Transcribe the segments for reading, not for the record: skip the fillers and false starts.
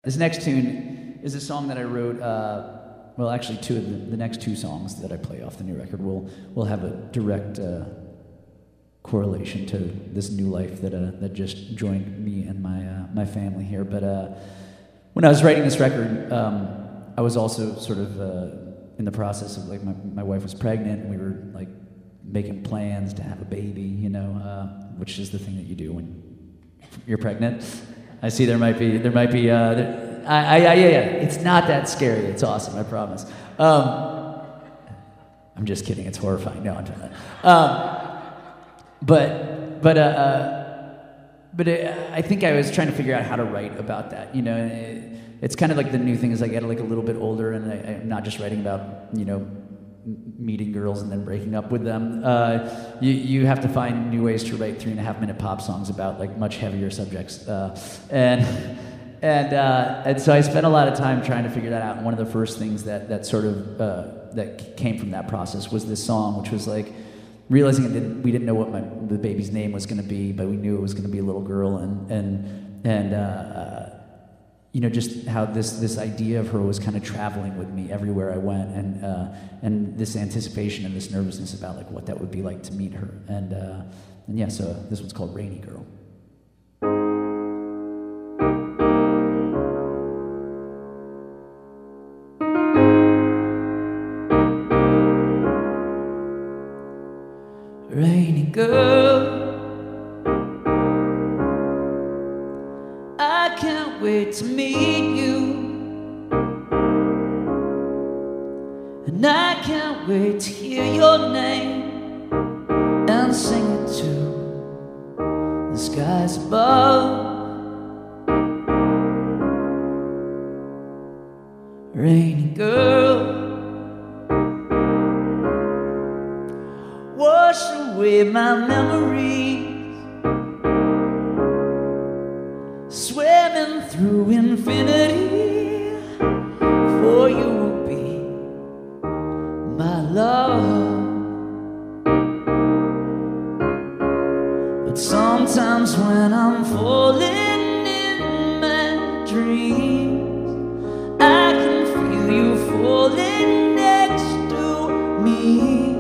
This next tune is a song that I wrote, well, actually two of the next two songs that I play off the new record will have a direct correlation to this new life that just joined me and my family here. But when I was writing this record, I was also sort of in the process of, like, my wife was pregnant, and we were like making plans to have a baby, you know, which is the thing that you do when you're pregnant. I see there might be, yeah, it's not that scary. It's awesome, I promise. I'm just kidding. It's horrifying. No, I'm trying to. I think I was trying to figure out how to write about that. You know, it's kind of like the new thing as I get like a little bit older, and I'm not just writing about, you know, meeting girls and then breaking up with them. You have to find new ways to write 3.5-minute pop songs about like much heavier subjects, and so I spent a lot of time trying to figure that out. And one of the first things that sort of that came from that process was this song, which was like realizing we didn't know what the baby's name was going to be, but we knew it was going to be a little girl, and you know, just how this idea of her was kind of traveling with me everywhere I went, and this anticipation and this nervousness about like what that would be like to meet her, and yeah, so this one's called Rainy Girl. Rainy girl, I can't wait to meet you, and I can't wait to hear your name and sing it to the skies above. Rainy girl, wash away my memories, swimming through infinity, for you will be my love. But sometimes when I'm falling in my dreams, I can feel you falling next to me.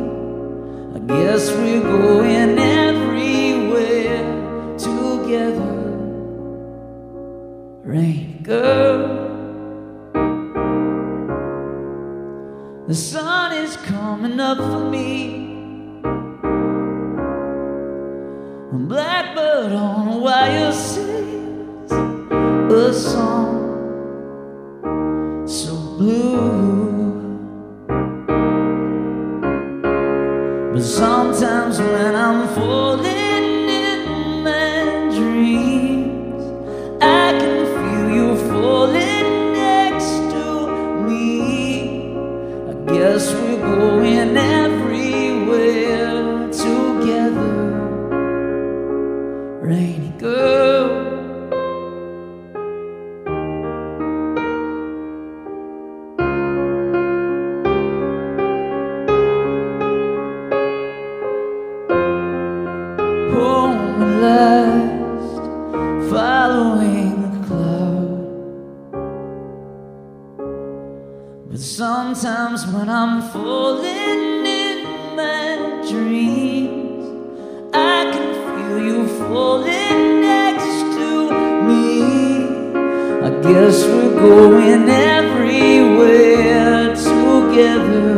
I guess we're going everywhere together. Rainy girl, the sun is coming up for me, a blackbird on a wire sings a song so blue. But sometimes when I'm falling in my dreams, I can feel you falling next to me. I guess we're going everywhere together. Rainy girl, home at last, following the cloud. But sometimes when I'm falling in my dreams, I can feel you falling next to me. I guess we're going everywhere together.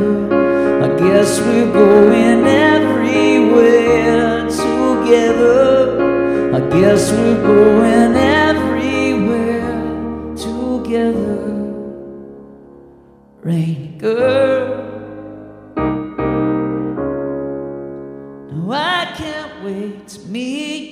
I guess we're going everywhere together. I guess we're going everywhere together. Rainy girl, no, I can't wait to meet